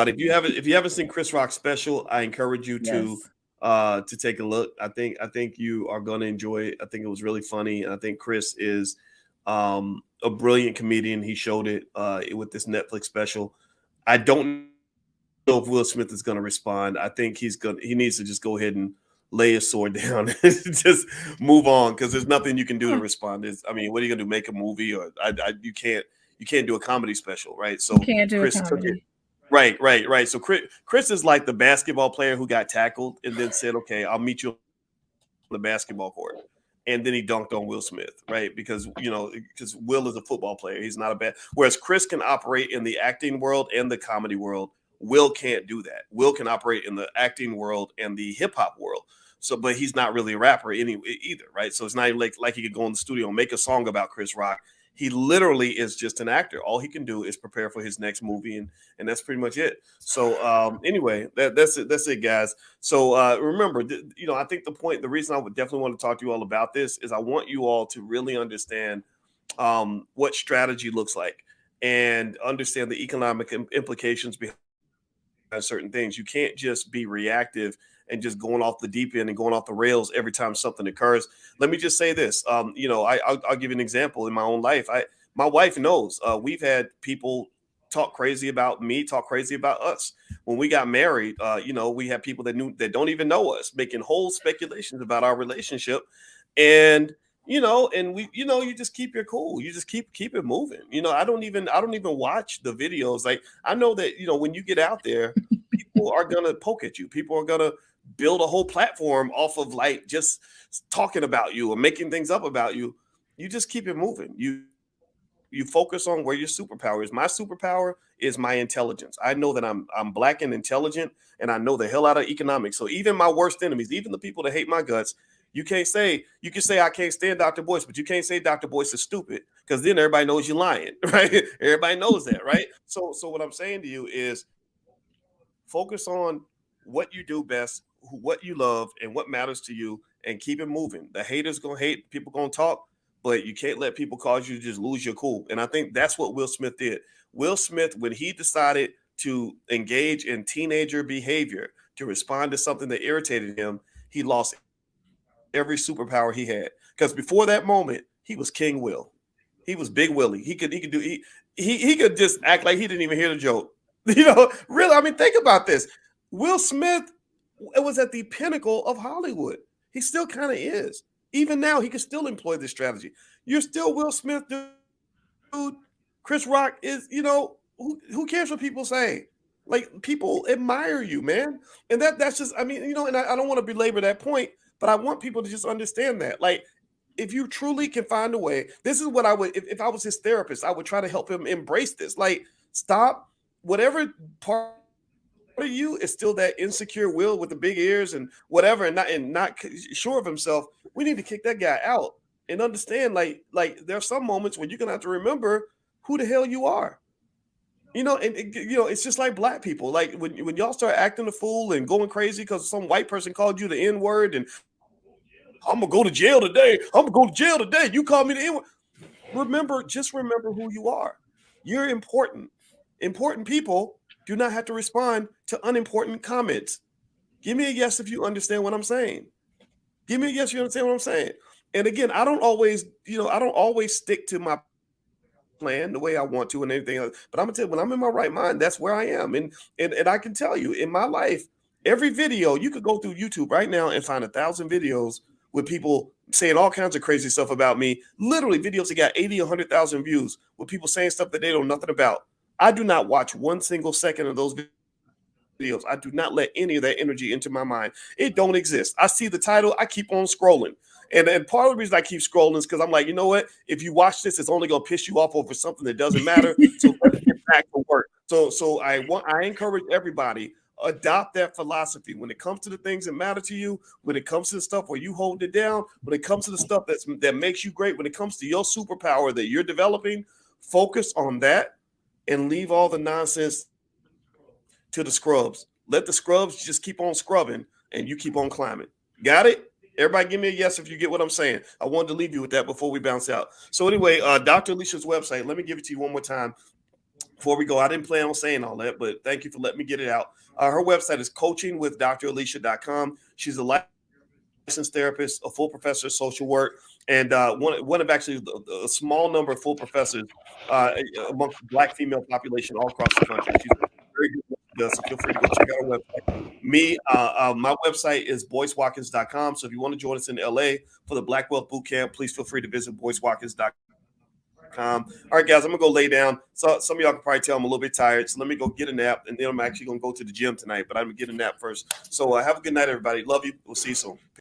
if you haven't seen Chris Rock's special, I encourage you Yes. to take a look. I think you are going to enjoy it. I think it was really funny, and I think Chris is a brilliant comedian. He showed it with this Netflix special. I don't know if Will Smith is going to respond. I think he needs to just go ahead and lay his sword down and just move on because there's nothing you can do to Huh. respond. I mean, what are you going to do? Make a movie or you can't do a comedy special, right? So You can't do a Chris took it. comedy. Right. So Chris is like the basketball player who got tackled and then said, "Okay, I'll meet you on the basketball court," and then he dunked on Will Smith, right? Because Will is a football player. He's not a bad. Whereas Chris can operate in the acting world and the comedy world. Will can't do that. Will can operate in the acting world and the hip hop world. So, but he's not really a rapper either, right? So it's not even like he could go in the studio and make a song about Chris Rock. He literally is just an actor. All he can do is prepare for his next movie, and that's pretty much it. So anyway, that's it. That's it, guys. So remember, I think the reason I would definitely want to talk to you all about this is I want you all to really understand what strategy looks like and understand the economic implications behind certain things. You can't just be reactive and just going off the deep end and going off the rails every time something occurs. Let me just say this. I'll give you an example in my own life. My wife knows we've had people talk crazy about me, talk crazy about us. When we got married, we had people that don't even know us making whole speculations about our relationship, and and you just keep your cool. You just keep it moving. I don't even watch the videos. Like I know that when you get out there, people are gonna poke at you. People are gonna build a whole platform off of like just talking about you or making things up about you. You just keep it moving. You focus on where your superpower is. My superpower is my intelligence. I know that I'm black and intelligent, and I know the hell out of economics. So even my worst enemies, even the people that hate my guts, you can say I can't stand Dr. Boyce, but you can't say Dr. Boyce is stupid because then everybody knows you're lying, right? Everybody knows that, right? So what I'm saying to you is focus on what you do best, what you love, and what matters to you, and keep it moving. The haters gonna hate, people gonna talk, but you can't let people cause you to just lose your cool. And I think that's what Will Smith did. Will Smith, when he decided to engage in teenager behavior to respond to something that irritated him, he lost every superpower he had. Because before that moment, he was King Will. He was Big Willie. He could just act like he didn't even hear the joke. Really. I mean, think about this. Will Smith was at the pinnacle of Hollywood. He still kind of is. Even now, he can still employ this strategy. You're still Will Smith, dude. Chris Rock is, who cares what people say? Like people admire you, man. And that's just, I mean, and I don't want to belabor that point, but I want people to just understand that. Like, if you truly can find a way, this is what I would, if I was his therapist, I would try to help him embrace this. Like, stop whatever part of you is still that insecure Will with the big ears and whatever, and not sure of himself. We need to kick that guy out and understand. Like there are some moments when you're gonna have to remember who the hell you are. It's just like black people. Like when y'all start acting a fool and going crazy because some white person called you the N word, and I'm gonna go to jail today. I'm gonna go to jail today. You call me the N word. Just remember who you are. You're important. Important people do not have to respond to unimportant comments. Give me a yes if you understand what I'm saying. Give me a yes if you understand what I'm saying. And again, I don't always stick to my plan the way I want to and everything else. But I'm gonna tell you, when I'm in my right mind, that's where I am. And I can tell you, in my life, every video, you could go through YouTube right now and find 1,000 videos with people saying all kinds of crazy stuff about me. Literally videos that got 80, 100,000 views with people saying stuff that they know nothing about. I do not watch one single second of those videos. I do not let any of that energy into my mind. It don't exist. I see the title, I keep on scrolling. And part of the reason I keep scrolling is because I'm like, you know what? If you watch this, it's only gonna piss you off over something that doesn't matter. So let's get back to work. So I encourage everybody, adopt that philosophy when it comes to the things that matter to you, when it comes to the stuff where you hold it down, when it comes to the stuff that makes you great, when it comes to your superpower that you're developing, focus on that and leave all the nonsense to the scrubs. Let the scrubs just keep on scrubbing and you keep on climbing. Got it? Everybody give me a yes if you get what I'm saying. I wanted to leave you with that before we bounce out. So anyway, Dr. Alicia's website, let me give it to you one more time. before we go, I didn't plan on saying all that, but thank you for letting me get it out. Her website is coachingwithdralicia.com. She's a licensed therapist, a full professor of social work, and one of actually a small number of full professors uh, amongst the Black female population all across the country. She's very good at what she does, so feel free to go check out her website. My website is boycewatkins.com. So if you want to join us in LA for the Black Wealth Boot Camp, please feel free to visit boycewatkins.com. All right, guys, I'm gonna go lay down. So some of y'all can probably tell I'm a little bit tired. So let me go get a nap, and then I'm actually gonna go to the gym tonight. But I'm gonna get a nap first. So have a good night, everybody. Love you. We'll see you soon.